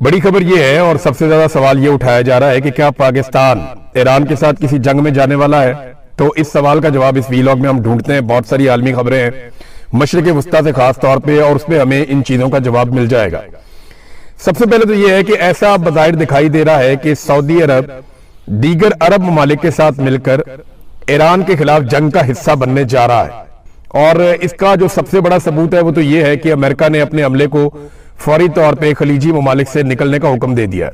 बड़ी खबर यह है और सबसे ज्यादा सवाल यह उठाया जा रहा है कि क्या पाकिस्तान ईरान के साथ किसी जंग में जाने वाला है। तो इस सवाल का जवाब इस वीलॉग में हम ढूंढते हैं। बहुत सारी आलमी खबरें हैं मशरिक़ वस्ता से खास तौर पे, और उसमें हमें इन चीजों का जवाब मिल जाएगा। सबसे पहले तो यह है कि ऐसा बज़ाहिर दिखाई दे रहा है कि सऊदी अरब दीगर अरब ममालिक के साथ मिलकर ईरान के खिलाफ जंग का हिस्सा बनने जा रहा है। और इसका जो सबसे बड़ा सबूत है वो तो यह है कि अमेरिका ने अपने हमले को फौरी तौर पे खलीजी ममालिक से निकलने का हुक्म दे दिया।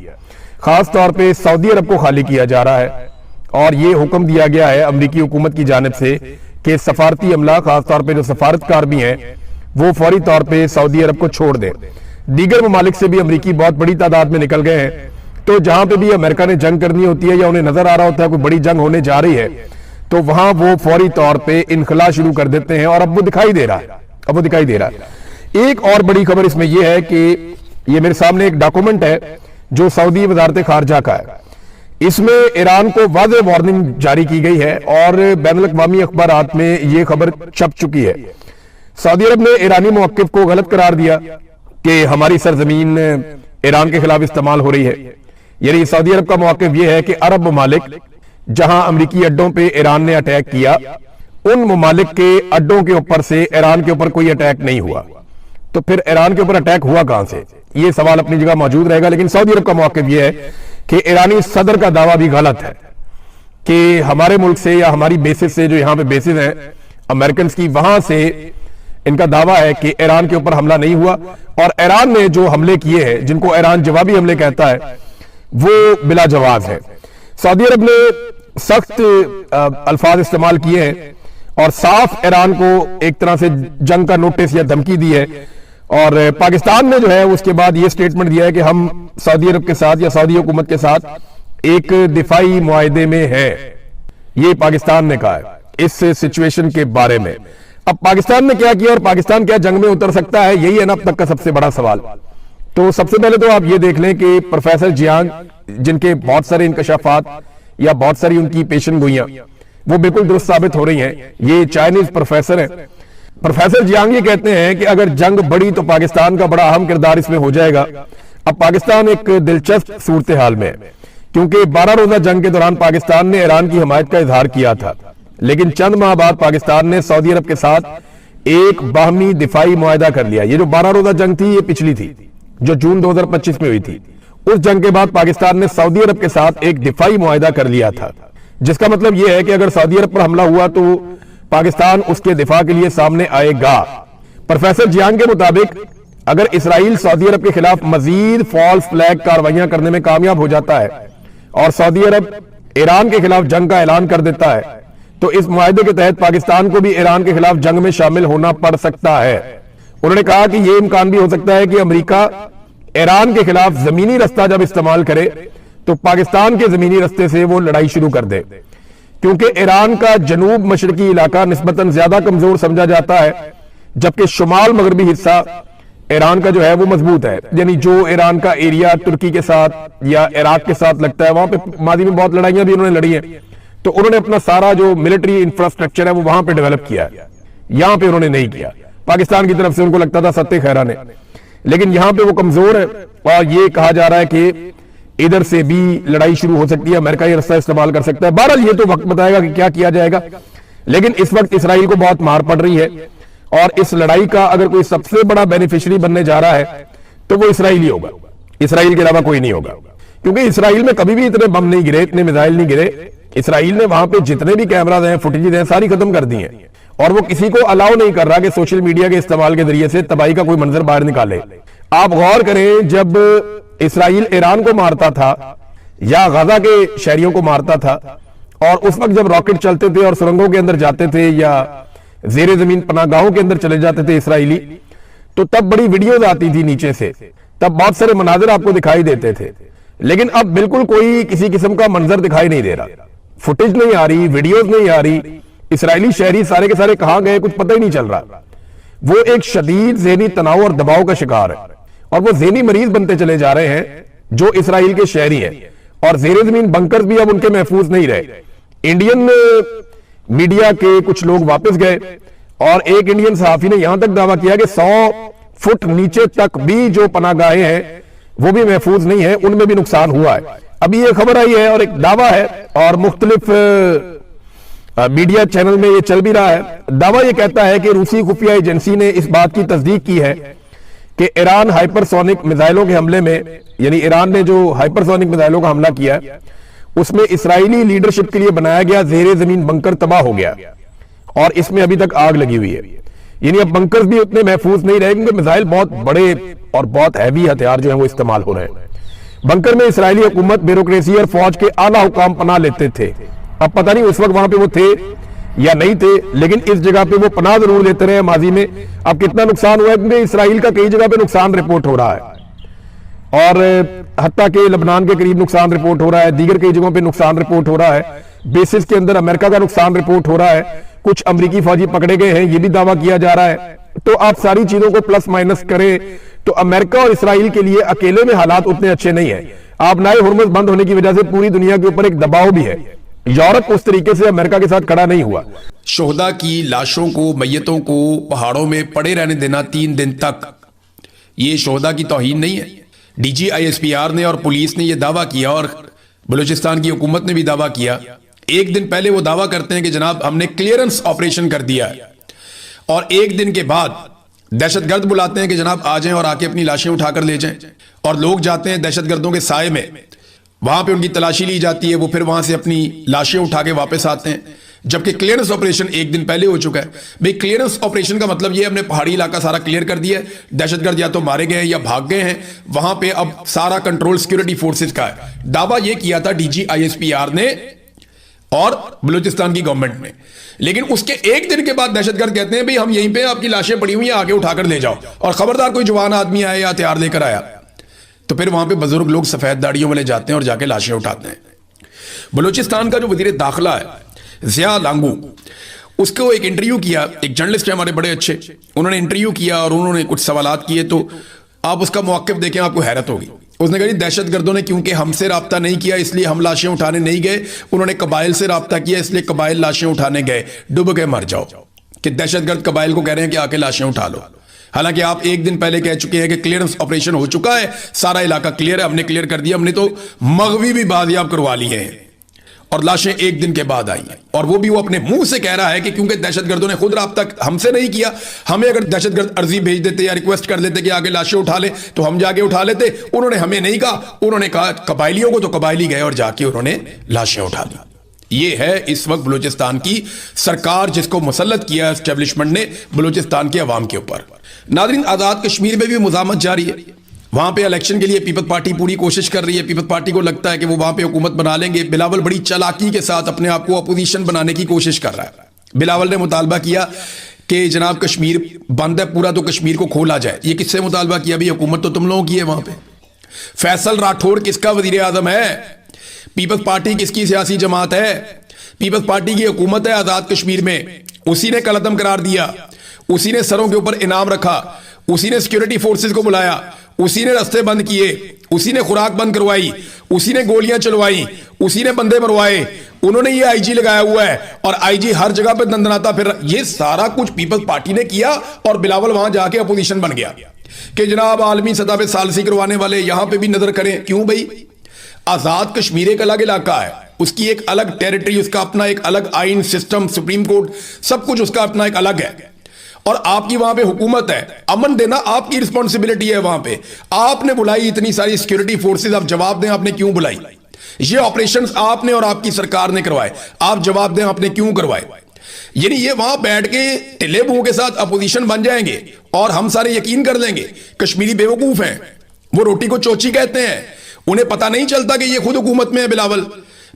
खास तौर पे सऊदी अरब को खाली किया जा रहा है और ये हुक्म दिया गया है अमरीकी हुकूमत की जानिब से कि सफारती अमला, खास तौर पे जो सफारतकार भी हैं, वो फौरी तौर पे सऊदी अरब को छोड़ दें। दीगर ममालिक से भी अमरीकी बहुत बड़ी तादाद में निकल गए हैं। तो जहां पे भी अमेरिका ने जंग करनी होती है या उन्हें नजर आ रहा होता है कोई बड़ी जंग होने जा रही है, तो वहां वो फौरी तौर पे इनखला शुरू कर देते हैं। और अब वो दिखाई दे रहा है। एक और बड़ी खबर इसमें यह है कि ये मेरे सामने एक डॉक्यूमेंट है जो सऊदी वजारत खारजा का है। इसमें ईरान को वाज़ेह वार्निंग जारी की गई है और बैनुल अक़वामी अखबारात में यह खबर छप चुकी है। सऊदी अरब ने ईरानी मौक़िफ़ को गलत करार दिया कि हमारी सरजमीन ईरान के खिलाफ इस्तेमाल हो रही है। यानी सऊदी अरब का मौक़िफ़ यह है कि अरब ममालिक जहां अमरीकी अड्डों पे ईरान ने अटैक किया, उन ममालिक के अड्डों के ऊपर से ईरान के ऊपर कोई अटैक नहीं हुआ। तो फिर ईरान के ऊपर अटैक हुआ कहां से? ये सवाल अपनी जगह मौजूद रहेगा। लेकिन सऊदी अरब का मौक़िफ़ यह है कि ईरानी सदर का दावा भी गलत है कि हमारे मुल्क से या हमारी बेसिस से, जो यहां पे बेसिस हैं अमेरिकन की, वहां से इनका दावा है कि ईरान के ऊपर हमला नहीं हुआ। और ईरान ने जो हमले किए हैं, जिनको ईरान जवाबी हमले कहता है, वो बिला जवाब है। सऊदी अरब ने सख्त अल्फाज इस्तेमाल किए हैं और साफ ईरान को एक तरह से जंग का नोटिस या धमकी दी है। और पाकिस्तान ने जो है उसके बाद ये स्टेटमेंट दिया है कि हम सऊदी अरब के साथ या सऊदी हुकूमत के साथ एक दिफाई मुआहदे में है। ये पाकिस्तान ने कहा है इस सिचुएशन के बारे में। अब पाकिस्तान ने क्या किया और पाकिस्तान क्या जंग में उतर सकता है, यही है ना अब तक का सबसे बड़ा सवाल। तो सबसे पहले तो आप ये देख लें कि प्रोफेसर जियांग, जिनके बहुत सारे इंकशाफात या बहुत सारी उनकी पेशन गोइयां वो बिल्कुल दुरुस्त साबित हो रही हैं। ये चाइनीज प्रोफेसर हैं। प्रोफेसर जियांग ये कहते हैं कि अगर जंग बढ़ी तो पाकिस्तान का बड़ा अहम किरदार इसमें हो जाएगा। अब पाकिस्तान एक दिलचस्प सूरत हाल में है, क्योंकि 12 रोजा जंग के दौरान पाकिस्तान ने ईरान की हिमायत का इजहार किया था, लेकिन चंद माह बाद पाकिस्तान ने सऊदी अरब के साथ एक बाहमी दिफाई मुआहदा कर लिया। ये जो 12 रोजा जंग थी, ये पिछली थी जो जून 2025 में हुई थी। उस जंग के बाद पाकिस्तान ने सऊदी अरब के साथ एक दिफाई मुआहदा कर लिया था, जिसका मतलब यह है कि अगर सऊदी अरब पर हमला हुआ तो पाकिस्तान उसके दिफा के लिए सामने आएगा। प्रोफेसर जियांग के मुताबिक अगर इसराइल सऊदी अरब के खिलाफ मजीद फॉल्स फ्लैग कार्रवाइयां करने में कामयाब हो जाता है और सऊदी अरब ईरान के खिलाफ जंग का ऐलान कर देता है, तो इस मुआहदे के तहत पाकिस्तान को भी ईरान के खिलाफ जंग में शामिल होना पड़ सकता है। उन्होंने कहा कि यह इम्कान भी हो सकता है कि अमेरिका ईरान के खिलाफ जमीनी रास्ता जब इस्तेमाल करे तो पाकिस्तान के जमीनी रास्ते से वो लड़ाई शुरू कर दे, क्योंकि ईरान का जनूब मशरकी इलाका निस्बतन ज्यादा कमजोर समझा जाता है, जबकि शुमाल मगरबी हिस्सा ईरान का जो है वो मजबूत है। यानी जो ईरान का एरिया तुर्की के साथ या इराक के साथ लगता है, वहां पे मादी में बहुत लड़ाइयां भी उन्होंने लड़ी हैं, तो उन्होंने अपना सारा जो मिलिट्री इंफ्रास्ट्रक्चर है वो वहां पे डेवलप किया है। यहां पे उन्होंने नहीं किया। पाकिस्तान की तरफ से उनको लगता था सत्ते खैरा ने, लेकिन यहां पे वो कमजोर है और ये कहा जा रहा है कि इधर से भी लड़ाई शुरू हो सकती है, अमेरिका ये रास्ता इस्तेमाल कर सकता है। बहरहाल ये तो वक्त बताएगा कि क्या किया जाएगा। लेकिन इस वक्त इसराइल को बहुत मार पड़ रही है और इस लड़ाई का अगर कोई सबसे बड़ा बेनिफिशियरी बनने जा रहा है तो वो इसराइल ही होगा। इसराइल के अलावा कोई नहीं होगा, क्योंकि इसराइल में कभी भी इतने बम नहीं गिरे, इतने मिसाइल नहीं गिरे। इसराइल ने वहां पे जितने भी कैमराज हैं, फुटेज हैं, सारी खत्म कर दी हैं और वो किसी को अलाउ नहीं कर रहा कि सोशल मीडिया के इस्तेमाल के जरिए से तबाही का कोई मंजर बाहर निकाले। आप गौर करें, जब इसराइल ईरान को मारता था या गजा के शहरियों को मारता था और उस वक्त जब रॉकेट चलते थे और सुरंगों के अंदर जाते थे या जेरे जमीन पनाहगाहों के अंदर चले जाते थे इसराइली, तो तब बड़ी वीडियोज आती थी नीचे से, तब बहुत सारे मनाजिर आपको दिखाई देते थे। लेकिन अब बिल्कुल कोई किसी किस्म का मंजर दिखाई नहीं दे रहा, फुटेज नहीं आ रही, वीडियोज नहीं आ रही। इसराइली शहरी सारे के सारे कहां गए कुछ पता ही नहीं चल रहा। वो एक शदीद ज़हनी तनाव और दबाव का शिकार है और वो ज़हनी मरीज बनते चले जा रहे हैं जो इसराइल के शहरी हैं। और जेरे जमीन बंकर्स भी अब उनके महफूज नहीं रहे। इंडियन मीडिया के कुछ लोग वापस गए और एक इंडियन सहाफी ने यहां तक दावा किया कि 100 फुट नीचे तक भी जो पनाहगाहें हैं वो भी महफूज नहीं है, उनमें भी नुकसान हुआ है। अभी ये खबर आई है और एक दावा है और मुख्तलिफ मीडिया चैनल में ये चल भी रहा है। दावा ये कहता है कि रूसी खुफिया एजेंसी ने इस बात की तस्दीक की है कि ईरान हाइपरसोनिक मिसाइलों के हमले में, यानी ईरान ने जो हाइपरसोनिक मिसाइलों का हमला किया उसमें इस्राएली लीडरशिप के लिए बनाया गया जेरे जमीन बंकर तबाह हो गया और इसमें अभी तक आग लगी हुई है। यानी अब बंकर्स भी उतने महफूज नहीं रहे क्योंकि मिसाइल बहुत बड़े और बहुत हैवी हथियार जो है वो इस्तेमाल हो रहे हैं। बंकर में इस्राएली हुकूमत, ब्यूरोक्रेसी और फौज के आला हुकाम पनाह लेते थे। अब पता नहीं उस वक्त वहां पे वो थे या नहीं थे, लेकिन इस जगह पे वो पनाह जरूर लेते रहे माजी में। अब कितना नुकसान हुआ है क्योंकि इसराइल का कई जगह पे नुकसान रिपोर्ट हो रहा है और हत्ता के लबनान के करीब नुकसान रिपोर्ट हो रहा है, दीगर कई जगहों पे नुकसान रिपोर्ट हो रहा है। बेसिस के अंदर अमेरिका का नुकसान रिपोर्ट हो रहा है, कुछ अमेरिकी फौजी पकड़े गए हैं, ये भी दावा किया जा रहा है। तो आप सारी चीजों को प्लस माइनस करें तो अमेरिका और इसराइल के लिए अकेले में हालात उतने अच्छे नहीं है। आप नाए हुर्मुज़ बंद होने की वजह से पूरी दुनिया के ऊपर एक दबाव भी है। यूरोप उस तरीके से अमेरिका के साथ खड़ा नहीं हुआ। शोहदा की लाशों को, मैयतों को पहाड़ों में पड़े रहने देना 3 दिन तक, ये शोहदा की तौहीन नहीं है। डीजी ISPR ने और पुलिस ने यह दावा किया और बलूचिस्तान की हुकूमत ने भी दावा किया। एक दिन पहले वो दावा करते हैं कि जनाब हमने क्लियरेंस ऑपरेशन कर दिया है, और एक दिन के बाद दहशतगर्द बुलाते हैं कि जनाब आ जाएं और आके अपनी लाशें उठाकर ले जाएं, और लोग जाते हैं दहशतगर्दों के साए में, वहां पे उनकी तलाशी ली जाती है, वो फिर वहां से अपनी लाशें उठा के वापस आते हैं, जबकि क्लियरेंस ऑपरेशन एक दिन पहले हो चुका है। भाई क्लियरेंस ऑपरेशन का मतलब ये हमने पहाड़ी इलाका सारा क्लियर कर दिया है, दहशतगर्द या तो मारे गए हैं या भाग गए हैं, वहां पे अब सारा कंट्रोल सिक्योरिटी फोर्सेज का है। दावा ये किया था डीजी ISPR ने और बलूचिस्तान की गवर्नमेंट ने, लेकिन उसके एक दिन के बाद दहशतगर्द कहते हैं भाई हम यहीं पे आपकी लाशें पड़ी हुई हैं, आगे उठाकर ले जाओ, और खबरदार कोई जवान आदमी आया या हथियार लेकर आया तो फिर वहां पे बुजुर्ग लोग सफेद दाढ़ियों वाले जाते हैं और जाके लाशें उठाते हैं। बलूचिस्तान का जो वजीर दाखिला है ज़िया लांगू, उसको एक इंटरव्यू किया, एक जर्नलिस्ट है हमारे बड़े अच्छे, उन्होंने इंटरव्यू किया और उन्होंने कुछ सवालात किए, तो आप उसका मौक़िफ़ देखें आपको हैरत होगी। उसने कहा दहशतगर्दों ने क्योंकि हमसे राब्ता नहीं किया इसलिए हम लाशें उठाने नहीं गए, उन्होंने कबाइल से राब्ता किया इसलिए कबाइल लाशें उठाने गए, डूब के मर जाओ। कि दहशतगर्द कबाइल को कह रहे हैं कि आके लाशें उठा लो, हालांकि आप एक दिन पहले कह चुके हैं कि क्लियरेंस ऑपरेशन हो चुका है, सारा इलाका क्लियर है, हमने क्लियर कर दिया, हमने तो मगवी भी बाजियाब करवा लिए हैं, और लाशें एक दिन के बाद आई हैं। और वो भी वो अपने मुंह से कह रहा है कि क्योंकि दहशतगर्दों ने खुद राब्ता हमसे नहीं किया, हमें अगर दहशतगर्द अर्जी भेज देते या रिक्वेस्ट कर लेते कि आगे लाशें उठा ले तो हम जाके उठा लेते, उन्होंने हमें नहीं कहा, उन्होंने कहा कबाइलियों को, तो कबाइली गए और जाके उन्होंने लाशें उठा ली। ये है इस वक्त बलूचिस्तान की सरकार जिसको मुसल्लत किया एस्टेब्लिशमेंट ने बलूचिस्तान के अवाम के ऊपर। नाज़रीन, आज़ाद कश्मीर में भी मुज़ाहमत जारी है, वहां पे इलेक्शन के लिए पीपल्स पार्टी पूरी कोशिश कर रही है। पीपल्स पार्टी को लगता है कि वो वहां पे हुकूमत बना लेंगे। बिलावल बड़ी चालाकी के साथ अपने आप को अपोजिशन बनाने की कोशिश कर रहा है। बिलावल ने मुतालबा किया कि जनाब कश्मीर बंद है पूरा, तो कश्मीर को खोला जाए। ये किससे मुतालबा किया? भाई हुकूमत तो तुम लोगों की है वहां पे। फैसल राठौड़ किसका वजीर आजम है? पीपल्स पार्टी किसकी सियासी जमात है? पीपल्स पार्टी की हुकूमत है आजाद कश्मीर में, उसी ने कलअदम करार दिया, उसी ने सरों के ऊपर इनाम रखा, उसी ने सिक्योरिटी फोर्सेज को बुलाया, उसी ने रास्ते बंद किए, उसी ने खुराक बंद करवाई, उसी ने गोलियां चलवाई, उसी ने बंदे मरवाए, उन्होंने ये IG लगाया हुआ है और IG हर जगह पे दंदनाता फिर। ये सारा कुछ पीपल्स पार्टी ने किया और बिलावल वहां जाके अपोजिशन बन गया कि जनाब आलमी सतह पे सालसी करवाने वाले यहां पे भी नजर करें। क्यों भाई? आजाद कश्मीर एक अलग इलाका है, उसकी एक अलग टेरिटरी, उसका अपना एक अलग आइन सिस्टम, सुप्रीम कोर्ट, सब कुछ उसका अपना एक अलग है, और आपकी वहां पे हुकूमत है। अमन देना आपकी रिस्पॉन्सिबिलिटी है। वहां पे आपने बुलाई इतनी सारी सिक्योरिटी फोर्सेज, आप जवाब दें आपने क्यों बुलाई? ये ऑपरेशंस आपने और आपकी सरकार ने करवाए, आप जवाब दें आपने क्यों करवाए? यानी ये वहां बैठ के टिल्ले मुंह के साथ अपोजिशन बन जाएंगे और हम सारे यकीन कर लेंगे कश्मीरी बेवकूफ हैं, वो रोटी को चोची कहते हैं, उन्हें पता नहीं चलता कि ये खुद हुकूमत में है।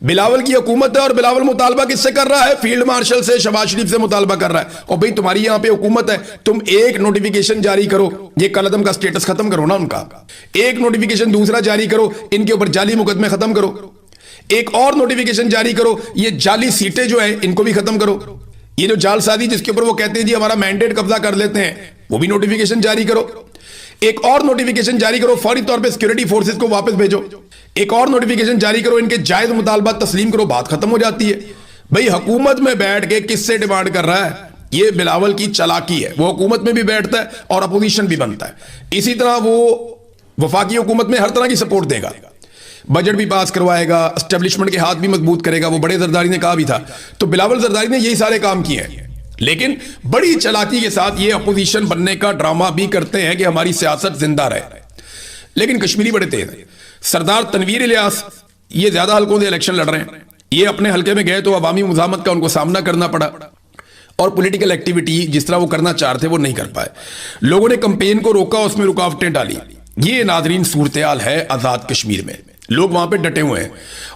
बिलावल की हुकूमत है और बिलावल मुतालबा किससे कर रहा है? फील्ड मार्शल से, शहबाज शरीफ से मुतालबा कर रहा है। और भाई तुम्हारी यहां पे हुकूमत है, तुम एक नोटिफिकेशन जारी करो, ये कलअदम का स्टेटस खत्म करो ना उनका, एक नोटिफिकेशन दूसरा जारी करो, इनके ऊपर जाली मुकदमे खत्म करो, एक और नोटिफिकेशन जारी करो, ये जाली सीटें जो है इनको भी खत्म करो, ये जो जालसाजी जिसके ऊपर वो कहते हैं जी हमारा मैंडेट कब्जा कर लेते हैं, वो भी नोटिफिकेशन जारी करो, एक और नोटिफिकेशन जारी करो, फौरी तौर पे सिक्योरिटी फोर्सेज को वापस भेजो, एक और नोटिफिकेशन जारी करो, इनके जायज मुतालबा तस्लीम करो, बात खत्म हो जाती है। भाई हुकूमत में बैठ के किससे डिमांड कर रहा है? ये बिलावल की चालाकी है, वो हुकूमत में भी बैठता है और अपोजिशन भी बनता है। इसी तरह वो वफाकी हुकूमत में हर तरह की सपोर्ट देगा, बजट भी पास करवाएगा, एस्टेब्लिशमेंट के हाथ भी मजबूत करेगा। वो बड़े जरदारी ने कहा भी था। तो बिलावल जरदारी ने यही सारे काम किए हैं, लेकिन बड़ी चालाकी के साथ ये अपोजिशन बनने का ड्रामा भी करते हैं कि हमारी सियासत जिंदा रहे। लेकिन कश्मीरी बड़े तेज हैं। सरदार तनवीर इलियास ये ज्यादा हल्कों से इलेक्शन लड़ रहे हैं। ये अपने हल्के में गए तो अवामी मुजामत का उनको सामना करना पड़ा और पॉलिटिकल एक्टिविटी जिस तरह वो करना चाह रहे थे वो नहीं कर पाए। लोगों ने कंपेन को रोका, उसमें रुकावटें डाली। ये नाजरीन सूरत-ए-हाल है आजाद कश्मीर में। लोग वहां पे डटे हुए हैं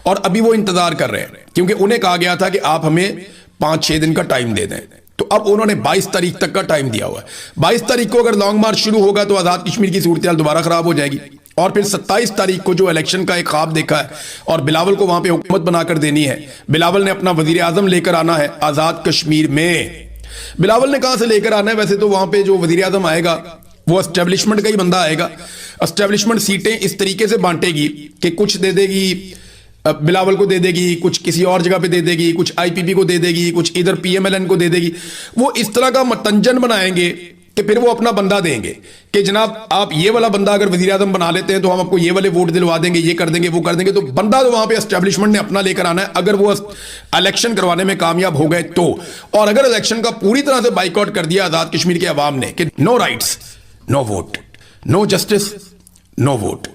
और अभी वो इंतजार कर रहे हैं, क्योंकि उन्हें कहा गया था कि आप हमें 5-6 दिन का टाइम दे दें। तो अब उन्होंने 22 तारीख तक का टाइम दिया हुआ है। 22 तारीख को अगर लॉन्ग मार्च शुरू होगा तो आजाद कश्मीर की सूरत-ए-हाल दोबारा खराब हो जाएगी। और फिर 27 तारीख को जो इलेक्शन का एक ख्वाब देखा है और बिलावल को वहां पे हुकूमत बनाकर देनी है, बिलावल ने अपना वजीर आजम लेकर आना है आजाद कश्मीर में। बिलावल ने कहां से लेकर आना है? वैसे तो वहां पे जो वजीर आजम आएगा वो एस्टेब्लिशमेंट का ही बंदा आएगा। एस्टेब्लिशमेंट सीटें इस तरीके से बांटेगी कि कुछ दे देगी बिलावल को, दे देगी कुछ किसी और जगह पे दे देगी, कुछ आईपीपी को दे देगी, कुछ इधर पीएमएलएन को दे देगी। वो इस तरह का मतंजन बनाएंगे कि फिर वो अपना बंदा देंगे कि जनाब आप ये वाला बंदा अगर वजीर आजम बना लेते हैं तो हम आपको ये वाले वोट दिलवा देंगे, ये कर देंगे, वो कर देंगे। तो बंदा तो वहां पे एस्टेब्लिशमेंट ने अपना लेकर आना है अगर वो इलेक्शन करवाने में कामयाब हो गए तो। और अगर इलेक्शन का पूरी तरह से बाइकआउट कर दिया आजाद कश्मीर के अवाम ने कि no rights no vote, no justice no vote,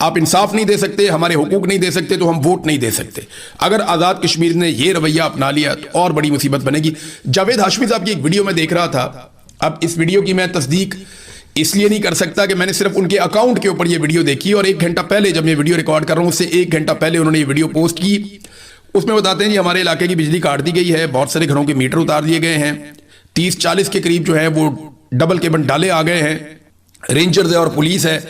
आप इंसाफ नहीं दे सकते, हमारे हुकूक नहीं दे सकते, तो हम वोट नहीं दे सकते। अगर आजाद कश्मीर ने यह रवैया अपना लिया तो और बड़ी मुसीबत बनेगी। जावेद हाशमी साहब की एक वीडियो में देख रहा था। अब इस वीडियो की मैं तस्दीक इसलिए नहीं कर सकता कि मैंने सिर्फ उनके अकाउंट के ऊपर यह वीडियो देखी और 1 घंटा पहले जब मैं वीडियो रिकॉर्ड कर रहा हूं उससे 1 घंटा पहले उन्होंने ये वीडियो पोस्ट की। उसमें बताते हैं जी हमारे इलाके की बिजली काट दी गई है, बहुत सारे घरों के मीटर उतार दिए गए हैं, 30-40 के करीब जो है वो डबल केबल डाले आ गए हैं, रेंजर्स है और पुलिस है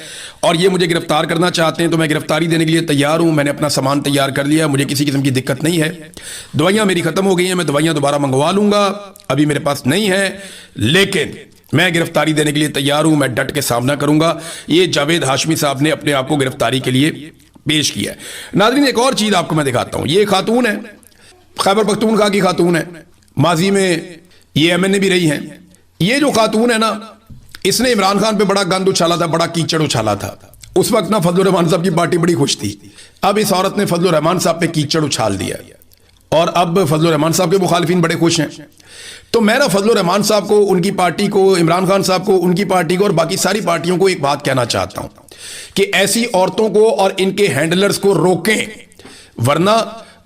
और ये मुझे गिरफ्तार करना चाहते हैं। तो मैं गिरफ्तारी देने के लिए तैयार हूं, मैंने अपना सामान तैयार कर लिया, मुझे किसी किस्म की दिक्कत नहीं है। दवाइयां मेरी खत्म हो गई हैं, मैं दवाइयां दोबारा मंगवा लूंगा, अभी मेरे पास नहीं है, लेकिन मैं गिरफ्तारी देने के लिए तैयार हूं, मैं डट के सामना करूंगा। ये जावेद हाशमी साहब ने अपने आप को गिरफ्तारी के लिए पेश किया है। नाज़रीन एक और चीज आपको मैं दिखाता हूं। ये खातून है, खैबर पख्तूनख्वा की खातून है, माजी में ये एमएनए भी रही है। ये जो खातून है ना, इसने इमरान खान पे बड़ा गंद उछाला था, बड़ा कीचड़ उछाला था। उस वक्त ना फजलुर रहमान साहब की पार्टी बड़ी खुश थी। अब इस औरत ने फजलुर रहमान साहब पे कीचड़ उछाल दिया और अब फजलुर रहमान साहब के मुखालिफिन बड़े खुश हैं। तो मैं ना फजलुर रहमान साहब को, उनकी पार्टी को, इमरान खान साहब को, उनकी पार्टी को और बाकी सारी पार्टियों को एक बात कहना चाहता हूं कि ऐसी औरतों को और इनके हैंडलर्स को रोकें, वरना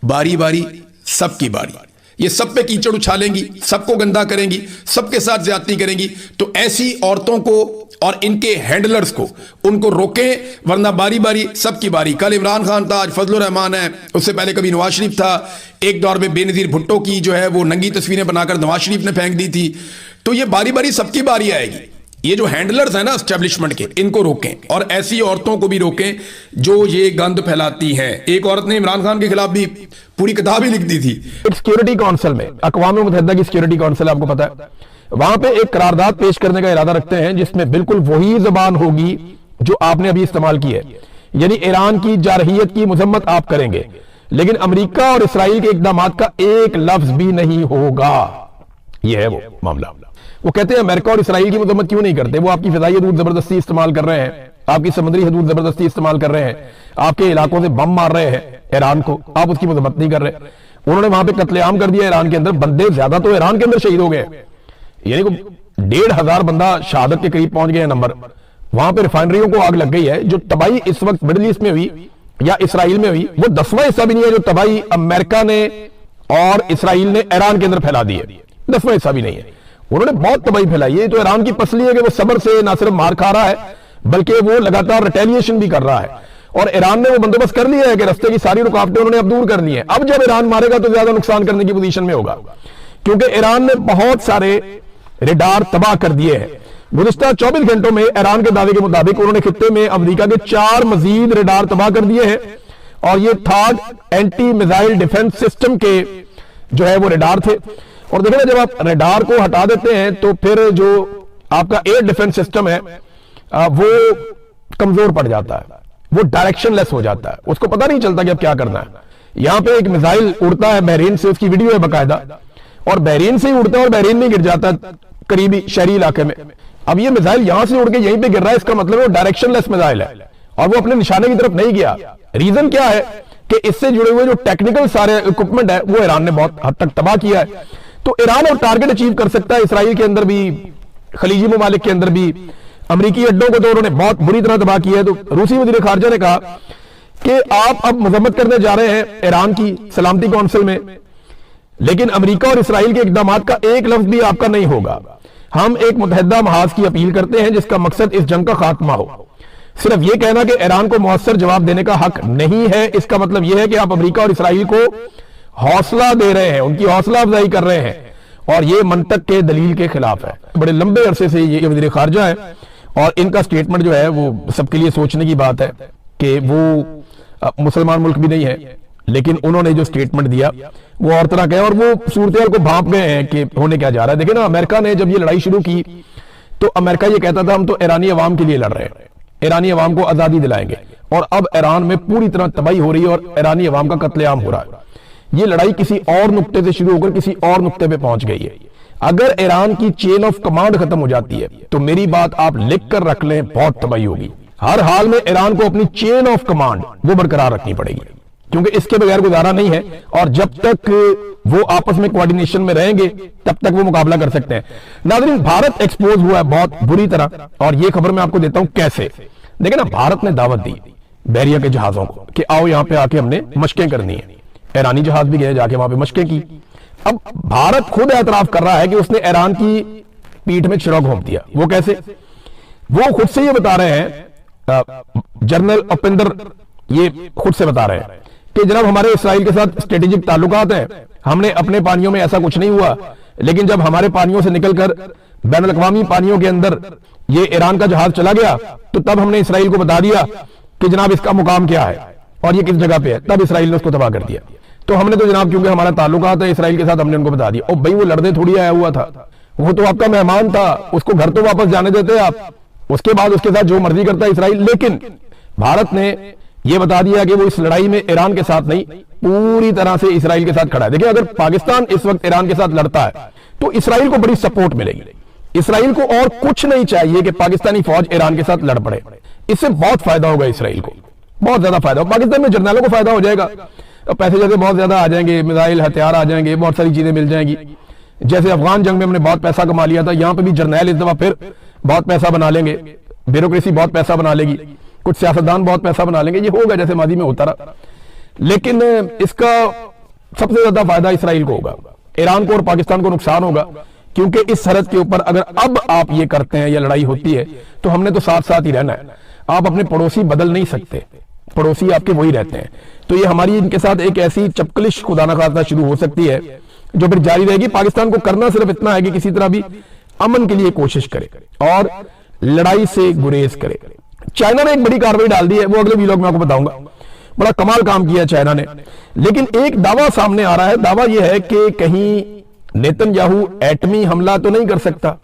बारी बारी सबकी बारी, ये सब पे कीचड़ उछालेंगी, सबको गंदा करेंगी, सबके साथ ज्यादती करेंगी। तो ऐसी औरतों को और इनके हैंडलर्स को उनको रोकें, वरना बारी बारी सबकी बारी। कल इमरान खान था, आज फजलुर रहमान है, उससे पहले कभी नवाज शरीफ था। एक दौर में बेनजीर भुट्टो की जो है वो नंगी तस्वीरें बनाकर नवाज शरीफ ने फेंक दी थी। तो ये बारी बारी सबकी बारी आएगी। ये जो हैंडलर्स हैं ना एस्टेब्लिशमेंट के, इनको रोकें और ऐसी औरतों को भी रोकें जो ये गंद फैलाती हैं। एक औरत ने इमरान खान के खिलाफ भी पूरी किताब ही लिख दी थी। सिक्योरिटी काउंसिल में, अक़वाम मुत्तहिदा की सिक्योरिटी काउंसिल आपको पता है, वहां पे एक करारदाद पेश करने का इरादा रखते हैं जिसमें बिल्कुल वही जबान होगी जो आपने अभी इस्तेमाल की है, यानी ईरान की जारहियत की मजम्मत आप करेंगे, लेकिन अमेरिका और इसराइल के इकदामात का एक लफ्ज भी नहीं होगा। यह है वो मामला। वो कहते हैं अमेरिका और इसराइल की मजम्मत क्यों नहीं करते? वो आपकी फिजाई हदूद जबरदस्ती इस्तेमाल कर रहे हैं, आपकी समुद्री हदूद जबरदस्ती इस्तेमाल कर रहे हैं, आपके इलाकों से बम मार रहे हैं ईरान को, आप उसकी मजम्मत नहीं कर रहे। उन्होंने वहां पे कत्लेआम कर दिया ईरान के अंदर, बंदे ज्यादा तो ईरान के अंदर शहीद हो गए, यानी 1,500 बंदा शहादत के करीब पहुंच गए नंबर। वहां पे रिफाइनरियों को आग लग गई है। जो तबाही इस वक्त मिडिल ईस्ट में हुई या इसराइल में हुई, वो 10वां हिस्सा भी नहीं है जो तबाही अमेरिका ने और इसराइल ने ईरान के अंदर फैला दी है, 10वां हिस्सा भी नहीं है। उन्होंने बहुत तबाही फैलाई है। तो ईरान की पसली है कि वो सब्र से ना सिर्फ मार खा रहा है बल्कि वो लगातार रिटेलिएशन भी कर रहा है। और ईरान ने वो बंदोबस्त कर लिया है कि रास्ते की सारी रुकावटें उन्होंने अब दूर कर ली है। अब जब ईरान मारेगा तो ज्यादा नुकसान करने की पोजीशन में होगा, क्योंकि ईरान ने बहुत सारे रेडार तबाह कर दिए हैं। गुज़िश्ता 24 घंटों में ईरान के दावे के मुताबिक उन्होंने खित्ते में अमेरिका के 4 मजीद रेडार तबाह कर दिए हैं और ये third anti missile defence system के जो है वो रेडार थे। और देखिए जब आप रेडार को हटा देते हैं तो फिर जो आपका एयर डिफेंस सिस्टम है वो कमजोर पड़ जाता है, वो डायरेक्शनलेस हो जाता है, उसको पता नहीं चलता कि अब क्या करना है। यहां पे एक मिसाइल उड़ता है बहरीन से, उसकी वीडियो है बाकायदा, और बहरीन से ही उड़ता है और बहरीन में गिर जाता है करीबी शहरी इलाके में। अब ये मिसाइल यहां से उड़ के यहीं पे गिर रहा है, इसका मतलब वो डायरेक्शनलेस मिसाइल है। और वो अपने निशाने की तरफ नहीं गया। रीजन क्या है कि इससे जुड़े हुए जो टेक्निकल सारे इक्विपमेंट है वो ईरान ने बहुत हद तक तबाह किया है। तो ईरान और टारगेट अचीव कर सकता है इसराइल के अंदर भी, खलीजी ममालिक के अंदर भी। अमेरिकी अड्डों को तो उन्होंने बहुत बुरी तरह तबाह किया है। तो रूसी वजीर खारजा ने कहा कि आप अब मजम्मत करने जा रहे हैं ईरान की सलामती काउंसिल में, लेकिन अमेरिका और इसराइल के इकदाम का एक लफ्ज भी आपका नहीं होगा। हम एक मुतहदा महाज की अपील करते हैं जिसका मकसद इस जंग का खात्मा हो। सिर्फ यह कहना कि ईरान को मौसर जवाब देने का हक नहीं है, इसका मतलब यह है कि आप अमेरिका और इसराइल को हौसला दे रहे हैं, उनकी हौसला अफजाई कर रहे हैं, और यह मंतक के दलील के खिलाफ है। बड़े लंबे अरसे से ये वजीर खारजा है और इनका स्टेटमेंट जो है वो सबके लिए सोचने की बात है कि वो मुसलमान मुल्क भी नहीं है, लेकिन उन्होंने जो स्टेटमेंट दिया वो और तरह का है और वो सूरत को भांप गए हैं कि होने क्या जा रहा है। देखिए ना, अमेरिका ने जब ये लड़ाई शुरू की तो अमेरिका ये कहता था हम तो ईरानी अवाम के लिए लड़ रहे हैं, ईरानी अवाम को आजादी दिलाएंगे, और अब ईरान में पूरी तरह तबाही हो रही है और ईरानी अवाम का कत्लेआम हो रहा है। ये लड़ाई किसी और नुक्ते से शुरू होकर किसी और नुक्ते पे पहुंच गई है। अगर ईरान की चेन ऑफ कमांड खत्म हो जाती है तो मेरी बात आप लिख कर रख लें, बहुत तबाही होगी। हर हाल में ईरान को अपनी चेन ऑफ कमांड वो बरकरार रखनी पड़ेगी, क्योंकि इसके बगैर गुजारा नहीं है। और जब तक वो आपस में कोऑर्डिनेशन में रहेंगे तब तक वो मुकाबला कर सकते हैं। नाज़रीन, भारत एक्सपोज हुआ है बहुत बुरी तरह, और ये खबर मैं आपको देता हूं कैसे। देखिए ना, भारत ने दावत दी बहरिया के जहाजों को कि आओ यहां पे आके हमने मशकें करनी है। ईरानी जहाज भी गए, जाके वहां पे मशकें की। अब भारत खुद एतराफ कर रहा है कि उसने ईरान की पीठ में छिड़क घोंप दिया। वो कैसे? वो खुद से ये बता रहे हैं, जनरल उपेंद्र ये खुद से बता रहे हैं कि जनाब हमारे इसराइल के साथ स्ट्रेटेजिक ताल्लुकात हैं, हमने अपने पानियों में ऐसा कुछ नहीं हुआ, लेकिन जब हमारे पानियों से निकलकर बैन अल-अक़वामी पानियों के अंदर ये ईरान का जहाज चला गया तो तब हमने इसराइल को बता दिया कि जनाब इसका मुकाम क्या है और ये किस जगह पे है। तब इसराइल ने उसको तबाह कर दिया। तो हमने तो जनाब क्योंकि हमारा ताल्लुकात है इसराइल के साथ, हमने उनको बता दिया। और भाई वो लड़ने थोड़ी आया हुआ था, वो तो आपका मेहमान था, उसको घर तो वापस जाने देते आप, उसके बाद उसके साथ जो मर्जी करता है इसराइल। लेकिन भारत ने यह बता दिया कि वो इस लड़ाई में ईरान के साथ नहीं, पूरी तरह से इसराइल के साथ खड़ा है। देखिए, अगर पाकिस्तान इस वक्त ईरान के साथ लड़ता है तो इसराइल को बड़ी सपोर्ट मिलेगी। इसराइल को और कुछ नहीं चाहिए कि पाकिस्तानी फौज ईरान के साथ लड़ पड़े। इससे बहुत फायदा होगा इसराइल को, बहुत ज्यादा फायदा होगा। पाकिस्तान में जर्नैलों को फायदा हो जाएगा, पैसे जैसे बहुत ज्यादा आ जाएंगे, मिसाइल हथियार आ जाएंगे, बहुत सारी चीजें मिल जाएंगी। जैसे अफगान जंग में हमने बहुत पैसा कमा लिया था, यहां पे भी जर्नैल इस दफा फिर बहुत पैसा बना लेंगे, ब्यूरोक्रेसी बहुत पैसा बना लेगी, कुछ सियासतदान बहुत पैसा बना लेंगे। ये होगा जैसे माजी में होता रहा, लेकिन इसका सबसे ज्यादा फायदा इसराइल को होगा। ईरान को और पाकिस्तान को नुकसान होगा, क्योंकि इस सरहद के ऊपर अगर अब आप ये करते हैं या लड़ाई होती है तो हमने तो साथ साथ ही रहना है। आप अपने पड़ोसी बदल नहीं सकते, पड़ोसी आपके वही रहते हैं। तो ये हमारी इनके साथ एक ऐसी चपकलिश खुदा न खास्ता शुरू हो सकती है जो फिर जारी रहेगी। पाकिस्तान को करना सिर्फ इतना है कि किसी तरह भी अमन के लिए कोशिश करे और लड़ाई से गुरेज करे। चाइना ने एक बड़ी कार्रवाई डाल दी है, वो अगले वीलॉग में आपको बताऊंगा। बड़ा कमाल काम किया चाइना ने, लेकिन एक दावा सामने आ रहा है। दावा यह है कि कहीं नेतन्याहू एटमी हमला तो नहीं कर सकता।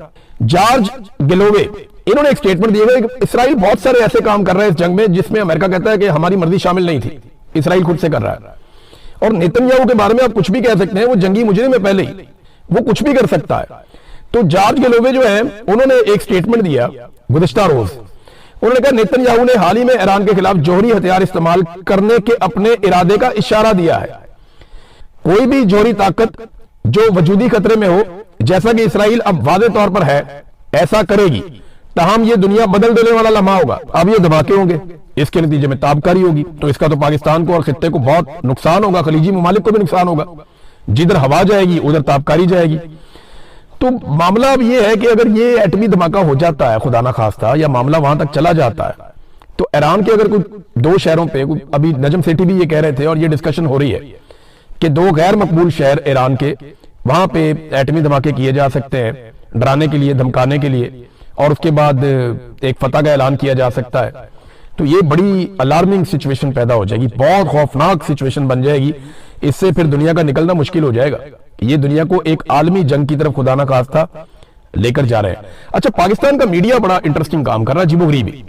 जॉर्ज गिलोवे इन्होंने एक स्टेटमेंट दिया है कि इसराइल बहुत सारे ऐसे काम कर रहा है इस जंग में जिसमें अमेरिका कहता है कि हमारी मर्जी शामिल नहीं थी, इसराइल खुद से कर रहा है। और नेतन्याहू के बारे में आप कुछ भी कह सकते हैं, वो जंगी मुजरिम में पहले ही, वो कुछ भी कर सकता है। तो जॉर्ज गिलोवे जो है उन्होंने एक स्टेटमेंट दिया गुज़िश्ता रोज। उन्होंने कहा नेतन्याहू ने हाल ही में ईरान के खिलाफ जौहरी हथियार इस्तेमाल करने के अपने इरादे का इशारा दिया है। कोई भी जौहरी ताकत जो वजूदी खतरे में हो, जैसा कि इसराइल अब वादे तौर पर है, ऐसा करेगी, तमाम ये दुनिया बदल देने वाला लम्हा होगा। अब ये धमाके होंगे, इसके नतीजे में ताबकारी होगी, तो इसका तो पाकिस्तान को और खित्ते को बहुत नुकसान होगा, खलीजी ममालिक को भी नुकसान होगा। जिधर हवा जाएगी उधर ताबकारी जाएगी। तो मामला अब ये है कि अगर ये एटमी धमाका हो जाता है खुदा ना खास्ता, या मामला वहां तक चला जाता है, तो ईरान के अगर कुछ दो शहरों पे, अभी नजम सेठी भी ये कह रहे थे और ये डिस्कशन हो रही है कि दो गैर मकबूल शहर ईरान के, वहां पे एटमी धमाके किए जा सकते हैं, डराने के लिए, धमकाने के लिए, और उसके बाद एक फतह का ऐलान किया जा सकता है। तो ये बड़ी अलार्मिंग सिचुएशन पैदा हो जाएगी, बहुत खौफनाक सिचुएशन बन जाएगी। इससे फिर दुनिया का निकलना मुश्किल हो जाएगा। ये दुनिया को एक आलमी जंग की तरफ खुदा ना खास्ता लेकर जा रहे हैं। अच्छा, पाकिस्तान का मीडिया बड़ा इंटरेस्टिंग काम कर रहा है, अजीबोगरीबी।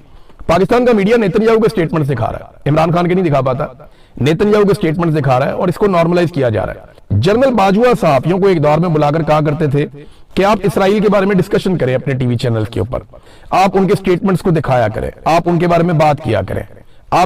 पाकिस्तान का मीडिया नेतन्याहू के स्टेटमेंट दिखा रहा है, इमरान खान के नहीं दिखा पाता, नेतन्याहू के स्टेटमेंट दिखा रहा है और इसको नॉर्मलाइज किया जा रहा है। जनरल बाजवा सहाफियों को एक दौर में बुलाकर कहा करते थे कि आप इसराइल के बारे में डिस्कशन करें अपने टीवी चैनल के ऊपर, आप उनके स्टेटमेंट्स को दिखाया करें, आप उनके बारे में बात किया करें। आप ये